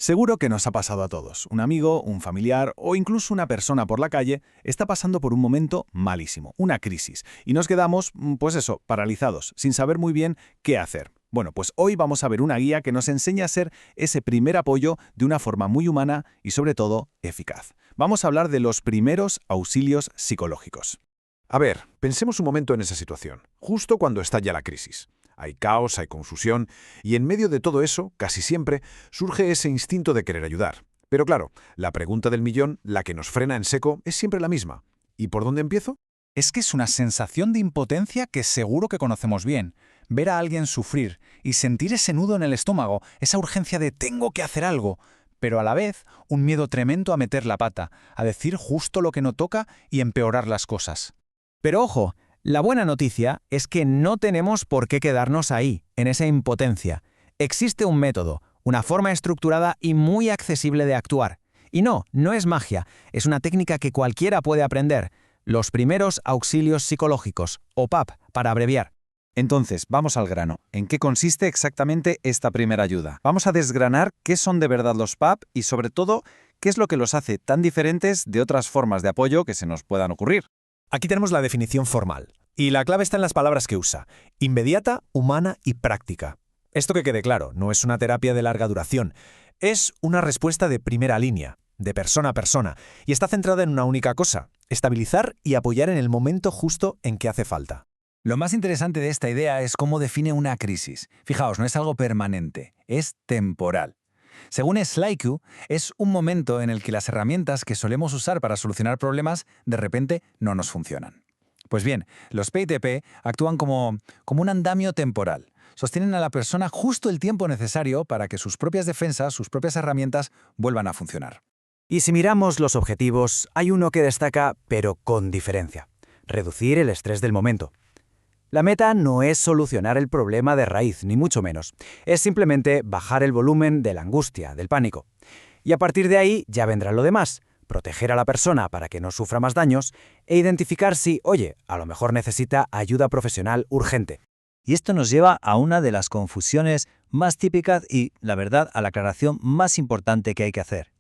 Seguro que nos ha pasado a todos. Un amigo, un familiar o incluso una persona por la calle está pasando por un momento malísimo, una crisis, y nos quedamos, pues eso, paralizados, sin saber muy bien qué hacer. Bueno, pues hoy vamos a ver una guía que nos enseña a ser ese primer apoyo de una forma muy humana y sobre todo eficaz. Vamos a hablar de los primeros auxilios psicológicos. A ver, pensemos un momento en esa situación, justo cuando estalla la crisis. Hay caos, hay confusión, y en medio de todo eso, casi siempre, surge ese instinto de querer ayudar. Pero claro, la pregunta del millón, la que nos frena en seco, es siempre la misma. ¿Y por dónde empiezo? Es que es una sensación de impotencia que seguro que conocemos bien. Ver a alguien sufrir y sentir ese nudo en el estómago, esa urgencia de tengo que hacer algo, pero a la vez un miedo tremendo a meter la pata, a decir justo lo que no toca y empeorar las cosas. Pero ojo, la buena noticia es que no tenemos por qué quedarnos ahí, en esa impotencia. Existe un método, una forma estructurada y muy accesible de actuar. Y no es magia, es una técnica que cualquiera puede aprender. Los primeros auxilios psicológicos, o PAP, para abreviar. Entonces, vamos al grano. ¿En qué consiste exactamente esta primera ayuda? Vamos a desgranar qué son de verdad los PAP y, sobre todo, qué es lo que los hace tan diferentes de otras formas de apoyo que se nos puedan ocurrir. Aquí tenemos la definición formal, y la clave está en las palabras que usa: inmediata, humana y práctica. Esto que quede claro, no es una terapia de larga duración, es una respuesta de primera línea, de persona a persona, y está centrada en una única cosa: estabilizar y apoyar en el momento justo en que hace falta. Lo más interesante de esta idea es cómo define una crisis. Fijaos, no es algo permanente, es temporal. Según SlyQ, es un momento en el que las herramientas que solemos usar para solucionar problemas de repente no nos funcionan. Pues bien, los PITP actúan como un andamio temporal. Sostienen a la persona justo el tiempo necesario para que sus propias defensas, sus propias herramientas vuelvan a funcionar. Y si miramos los objetivos, hay uno que destaca, pero con diferencia: reducir el estrés del momento. La meta no es solucionar el problema de raíz, ni mucho menos. Es simplemente bajar el volumen de la angustia, del pánico. Y a partir de ahí ya vendrá lo demás: proteger a la persona para que no sufra más daños e identificar si, a lo mejor necesita ayuda profesional urgente. Y esto nos lleva a una de las confusiones más típicas y, la verdad, a la aclaración más importante que hay que hacer.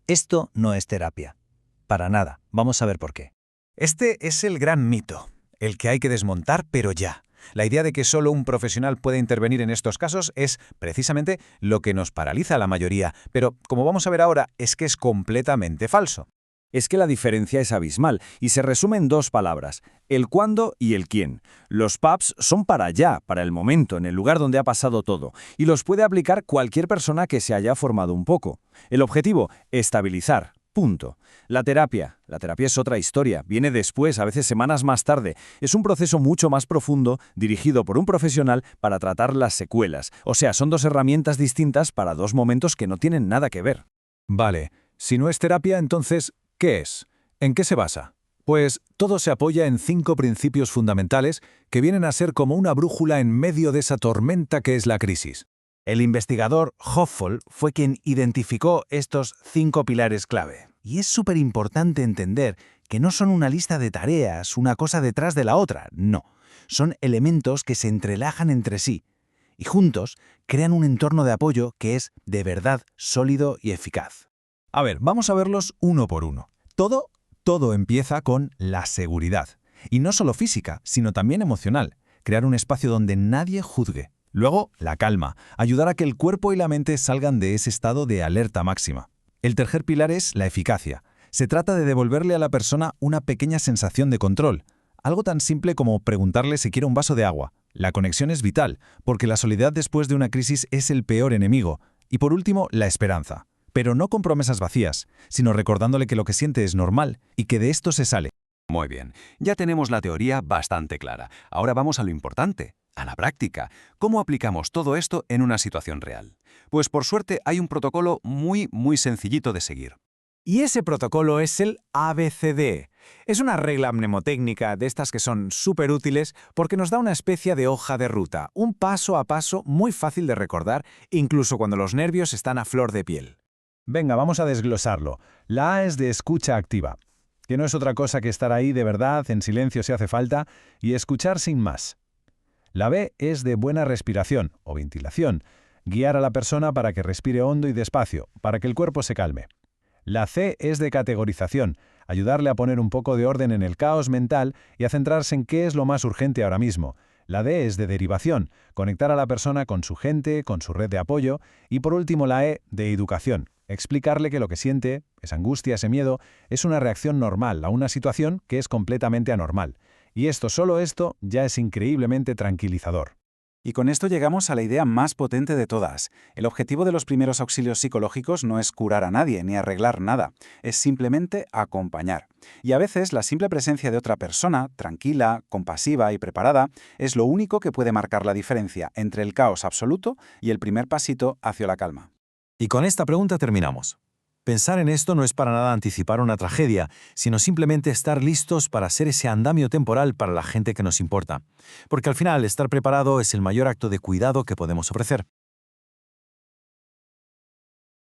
Esto no es terapia. Para nada. Vamos a ver por qué. Este es el gran mito, el que hay que desmontar, pero ya. La idea de que solo un profesional puede intervenir en estos casos es precisamente lo que nos paraliza a la mayoría, pero como vamos a ver ahora, es que es completamente falso. Es que la diferencia es abismal y se resume en dos palabras: el cuándo y el quién. Los PAPs son para allá, para el momento, en el lugar donde ha pasado todo, y los puede aplicar cualquier persona que se haya formado un poco. El objetivo: estabilizar. Punto. La terapia es otra historia, viene después, a veces semanas más tarde. Es un proceso mucho más profundo, dirigido por un profesional para tratar las secuelas. O sea, son dos herramientas distintas para dos momentos que no tienen nada que ver. Vale, si no es terapia, entonces, ¿qué es? ¿En qué se basa? Pues todo se apoya en 5 principios fundamentales que vienen a ser como una brújula en medio de esa tormenta que es la crisis. El investigador Hoffol fue quien identificó estos 5 pilares clave. Y es súper importante entender que no son una lista de tareas, una cosa detrás de la otra, no. Son elementos que se entrelajan entre sí y juntos crean un entorno de apoyo que es de verdad sólido y eficaz. A ver, vamos a verlos uno por uno. Todo empieza con la seguridad. Y no solo física, sino también emocional. Crear un espacio donde nadie juzgue. Luego, la calma, ayudar a que el cuerpo y la mente salgan de ese estado de alerta máxima. El tercer pilar es la eficacia. Se trata de devolverle a la persona una pequeña sensación de control. Algo tan simple como preguntarle si quiere un vaso de agua. La conexión es vital, porque la soledad después de una crisis es el peor enemigo. Y por último, la esperanza. Pero no con promesas vacías, sino recordándole que lo que siente es normal y que de esto se sale. Muy bien, ya tenemos la teoría bastante clara. Ahora vamos a lo importante, a la práctica. ¿Cómo aplicamos todo esto en una situación real? Pues por suerte hay un protocolo muy sencillito de seguir. Y ese protocolo es el ABCD. Es una regla mnemotécnica de estas que son súper útiles porque nos da una especie de hoja de ruta, un paso a paso muy fácil de recordar, incluso cuando los nervios están a flor de piel. Venga, vamos a desglosarlo. La A es de escucha activa, que no es otra cosa que estar ahí de verdad, en silencio si hace falta, y escuchar sin más. La B es de buena respiración o ventilación. guiar a la persona para que respire hondo y despacio, para que el cuerpo se calme. La C es de categorización, ayudarle a poner un poco de orden en el caos mental y a centrarse en qué es lo más urgente ahora mismo. La D es de derivación, conectar a la persona con su gente, con su red de apoyo. Y por último la E de educación, explicarle que lo que siente, esa angustia, ese miedo, es una reacción normal a una situación que es completamente anormal. Y solo esto, ya es increíblemente tranquilizador. Y con esto llegamos a la idea más potente de todas. El objetivo de los primeros auxilios psicológicos no es curar a nadie ni arreglar nada, es simplemente acompañar. Y a veces la simple presencia de otra persona, tranquila, compasiva y preparada, es lo único que puede marcar la diferencia entre el caos absoluto y el primer pasito hacia la calma. Y con esta pregunta terminamos. Pensar en esto no es para nada anticipar una tragedia, sino simplemente estar listos para ser ese andamio temporal para la gente que nos importa. Porque al final, estar preparado es el mayor acto de cuidado que podemos ofrecer.